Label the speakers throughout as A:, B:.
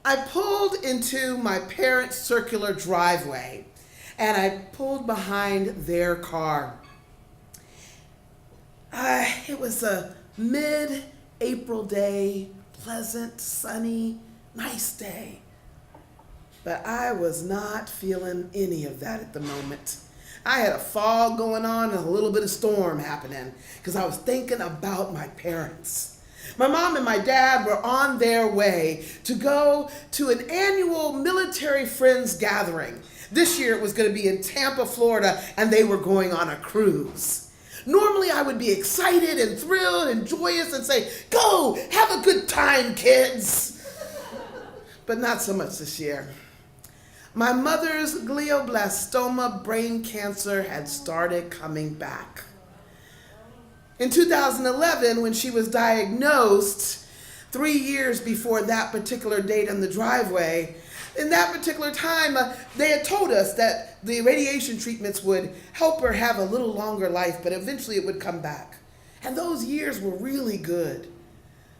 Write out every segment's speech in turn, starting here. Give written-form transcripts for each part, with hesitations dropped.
A: I pulled into my parents' circular driveway, and I pulled behind their car. It was a mid-April day, pleasant, sunny, nice day. But I was not feeling any of that at the moment. I had a fog going on and a little bit of storm happening because I was thinking about my parents. My mom and my dad were on their way to go to an annual military friends gathering. This year it was going to be in Tampa, Florida, and they were going on a cruise. Normally I would be excited and thrilled and joyous and say, "Go, have a good time, kids." But not so much this year. My mother's glioblastoma brain cancer had started coming back. In 2011, when she was diagnosed, 3 years before that particular date on the driveway, in that particular time, they had told us that the radiation treatments would help her have a little longer life, but eventually it would come back. And those years were really good.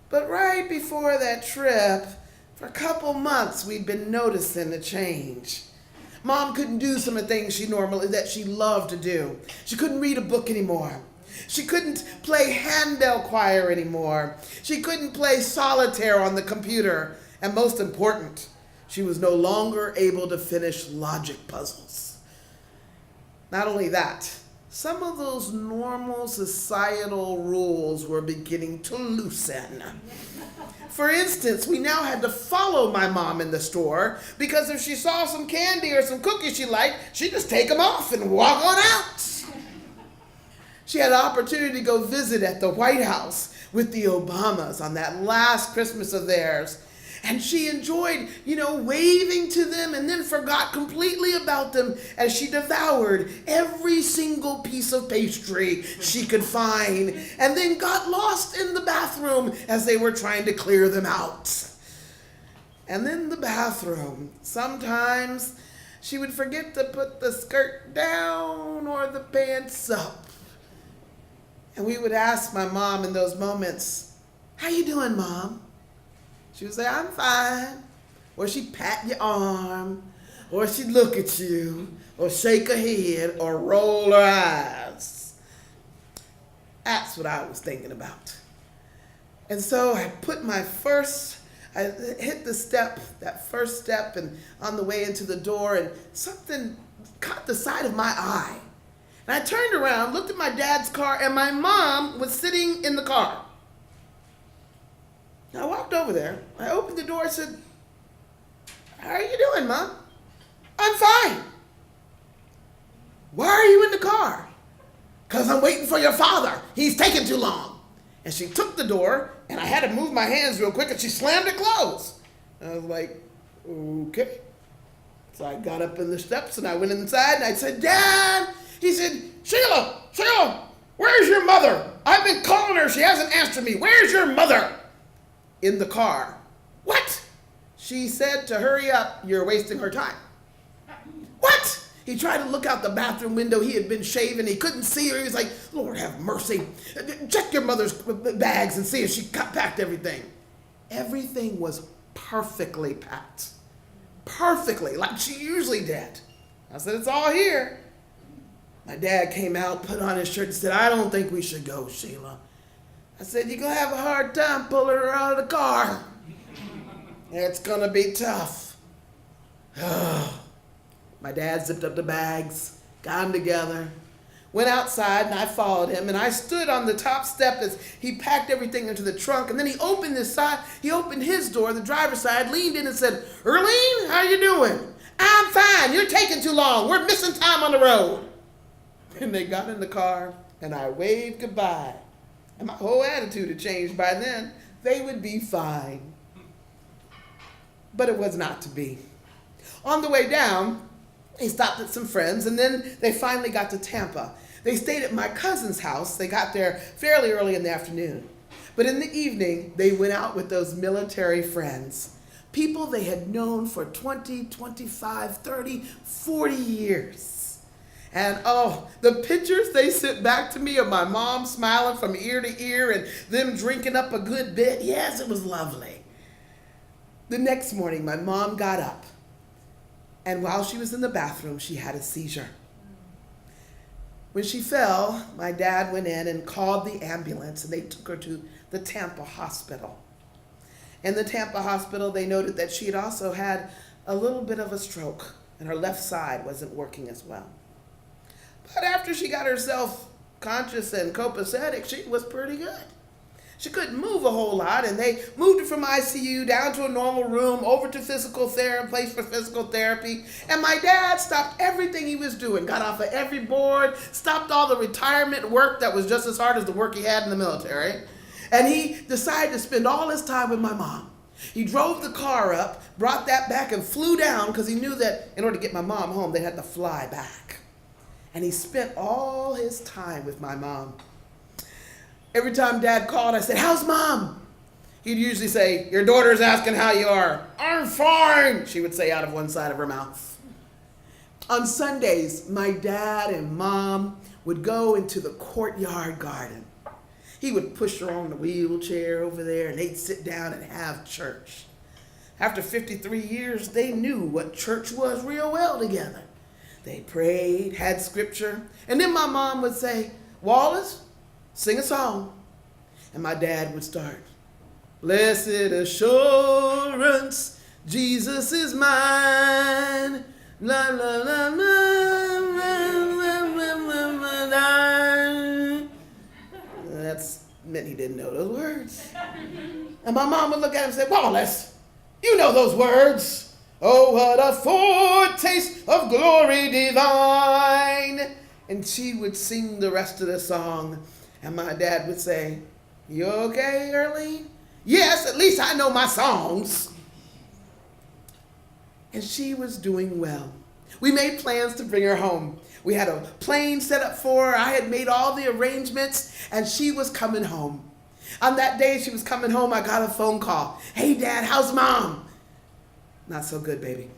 A: But right before that trip, for a couple months, we'd been noticing a change. Mom couldn't do some of the things that she loved to do. She couldn't read a book anymore. She couldn't play handbell choir anymore. She couldn't play solitaire on the computer. And most important, she was no longer able to finish logic puzzles. Not only that, some of those normal societal rules were beginning to loosen. For instance, we now had to follow my mom in the store because if she saw some candy or some cookies she liked, she'd just take them off and walk on out. She had an opportunity to go visit at the White House with the Obamas on that last Christmas of theirs. And she enjoyed, waving to them and then forgot completely about them as she devoured every single piece of pastry she could find and then got lost in the bathroom as they were trying to clear them out. And then the bathroom. Sometimes she would forget to put the skirt down or the pants up. And we would ask my mom in those moments, "How you doing, Mom?" She would say, "I'm fine." Or she'd pat your arm, or she'd look at you, or shake her head, or roll her eyes. That's what I was thinking about. And so I hit that first step, and on the way into the door, and something caught the side of my eye. And I turned around, looked at my dad's car, and my mom was sitting in the car. I walked over there. I opened the door and said, "How are you doing, Mom?" "I'm fine." "Why are you in the car?" "'Cause I'm waiting for your father. He's taking too long." And she took the door, and I had to move my hands real quick, and she slammed it closed. I was like, okay. So I got up in the steps, and I went inside, and I said, "Dad." He said, Sheila, where's your mother? I've been calling her. She hasn't answered me. Where's your mother?" "In the car." "What?" "She said to hurry up. You're wasting her time." "What?" He tried to look out the bathroom window. He had been shaving. He couldn't see her. He was like, "Lord have mercy. Check your mother's bags and see if she packed everything." Everything was perfectly packed. Perfectly, like she usually did. I said, "It's all here." My dad came out, put on his shirt, and said, "I don't think we should go, Sheila." I said, "You're going to have a hard time pulling her out of the car. It's going to be tough." My dad zipped up the bags, got them together, went outside, and I followed him. And I stood on the top step as he packed everything into the trunk. And then he opened his door, the driver's side, leaned in and said, "Erlene, how you doing?" "I'm fine. You're taking too long. We're missing time on the road." And they got in the car, and I waved goodbye. And my whole attitude had changed by then. They would be fine. But it was not to be. On the way down, they stopped at some friends, and then they finally got to Tampa. They stayed at my cousin's house. They got there fairly early in the afternoon. But in the evening, they went out with those military friends, people they had known for 20, 25, 30, 40 years. And the pictures they sent back to me of my mom smiling from ear to ear and them drinking up a good bit. Yes, it was lovely. The next morning, my mom got up, and while she was in the bathroom, she had a seizure. When she fell, my dad went in and called the ambulance, and they took her to the Tampa hospital. In the Tampa hospital, they noted that she had also had a little bit of a stroke, and her left side wasn't working as well. But after she got herself conscious and copacetic, she was pretty good. She couldn't move a whole lot, and they moved her from ICU down to a normal room, over to physical therapy, place for physical therapy. And my dad stopped everything he was doing, got off of every board, stopped all the retirement work that was just as hard as the work he had in the military. And he decided to spend all his time with my mom. He drove the car up, brought that back, and flew down because he knew that in order to get my mom home, they had to fly back. And he spent all his time with my mom. Every time Dad called, I said, "How's Mom?" He'd usually say, "Your daughter's asking how you are." "I'm fine," she would say out of one side of her mouth. On Sundays, my dad and Mom would go into the courtyard garden. He would push her on the wheelchair over there, and they'd sit down and have church. After 53 years, they knew what church was real well together. They prayed, had scripture, and then my mom would say, "Wallace, sing a song." And my dad would start, "Blessed assurance, Jesus is mine. La, la, la, la, la, la, la, la." That's meant he didn't know those words. And my mom would look at him and say, "Wallace, you know those words. Oh, what a foretaste of glory divine." And she would sing the rest of the song. And my dad would say, "You okay, Earlene?" "Yes, at least I know my songs." And she was doing well. We made plans to bring her home. We had a plane set up for her. I had made all the arrangements, and she was coming home. On that day she was coming home, I got a phone call. "Hey, Dad, how's Mom?" "Not so good, baby."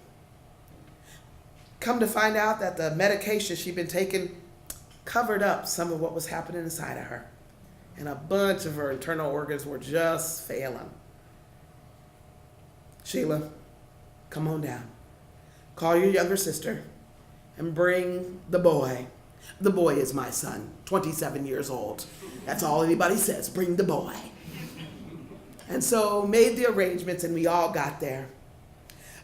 A: Come to find out that the medication she'd been taking covered up some of what was happening inside of her. And a bunch of her internal organs were just failing. "Sheila, come on down. Call your younger sister and bring the boy." The boy is my son, 27 years old. That's all anybody says, "Bring the boy." And so made the arrangements, and we all got there.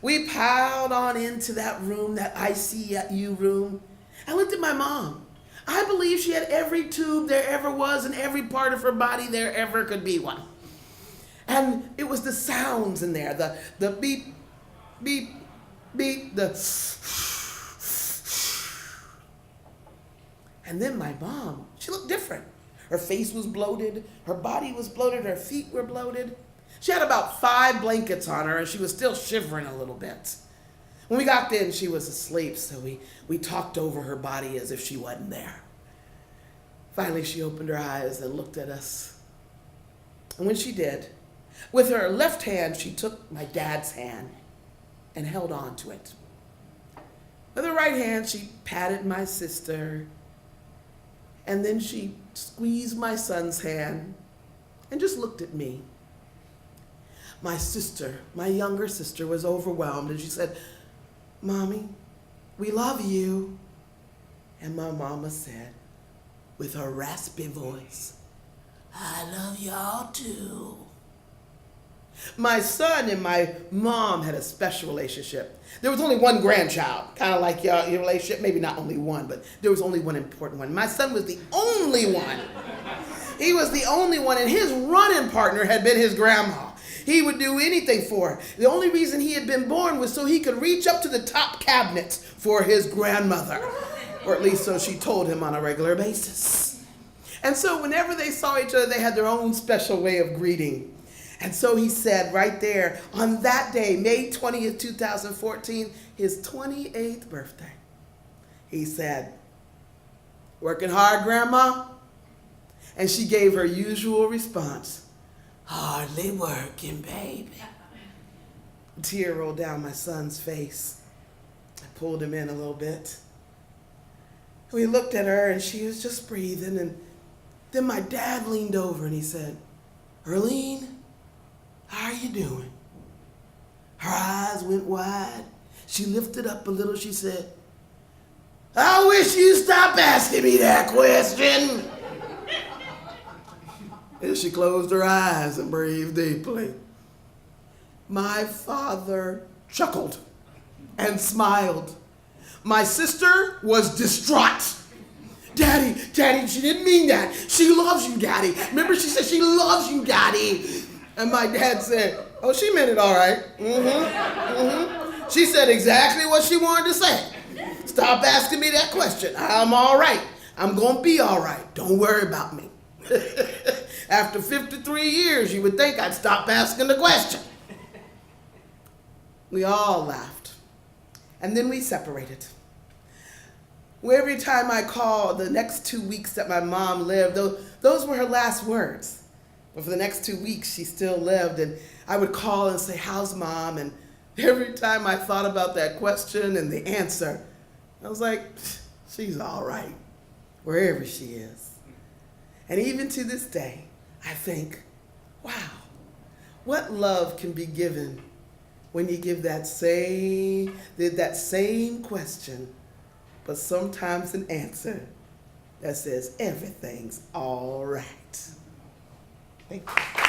A: We piled on into that room, that ICU room. I looked at my mom. I believe she had every tube there ever was and every part of her body there ever could be one. And it was the sounds in there, the beep, beep, beep, the... And then my mom, she looked different. Her face was bloated, her body was bloated, her feet were bloated. She had about 5 blankets on her, and she was still shivering a little bit. When we got there, she was asleep, so we talked over her body as if she wasn't there. Finally, she opened her eyes and looked at us. And when she did, with her left hand, she took my dad's hand and held on to it. With her right hand, she patted my sister, and then she squeezed my son's hand and just looked at me. My sister, my younger sister, was overwhelmed, and she said, "Mommy, we love you." And my mama said, with her raspy voice, "I love y'all too." My son and my mom had a special relationship. There was only one grandchild, kind of like your relationship, maybe not only one, but there was only one important one. My son was the only one. He was the only one, and his running partner had been his grandma. He would do anything for her. The only reason he had been born was so he could reach up to the top cabinets for his grandmother, or at least so she told him on a regular basis. And so whenever they saw each other, they had their own special way of greeting. And so he said right there, on that day, May 20th, 2014, his 28th birthday, he said, "Working hard, Grandma?" And she gave her usual response, "Hardly working, baby." A tear rolled down my son's face. I pulled him in a little bit. We looked at her, and she was just breathing. And then my dad leaned over and he said, "Earlene, how are you doing?" eyes went wide. She lifted up a little. She said, I wish you stopped asking me that question. And she closed her eyes and breathed deeply. My father chuckled and smiled. My sister was distraught. Daddy, she didn't mean that. She loves you, Daddy. Remember, she said she loves you, Daddy. And my dad said, oh, she meant it all right. She said exactly what she wanted to say. Stop asking me that question. I'm all right. I'm going to be all right. Don't worry about me. After 53 years, you would think I'd stop asking the question. We all laughed. And then we separated. Every time I called, the next 2 weeks that my mom lived, those were her last words. But for the next 2 weeks, she still lived. And I would call and say, how's Mom? And every time I thought about that question and the answer, I was like, she's all right, wherever she is. And even to this day, I think, wow, what love can be given when you give that same question, but sometimes an answer that says everything's all right. Thank you.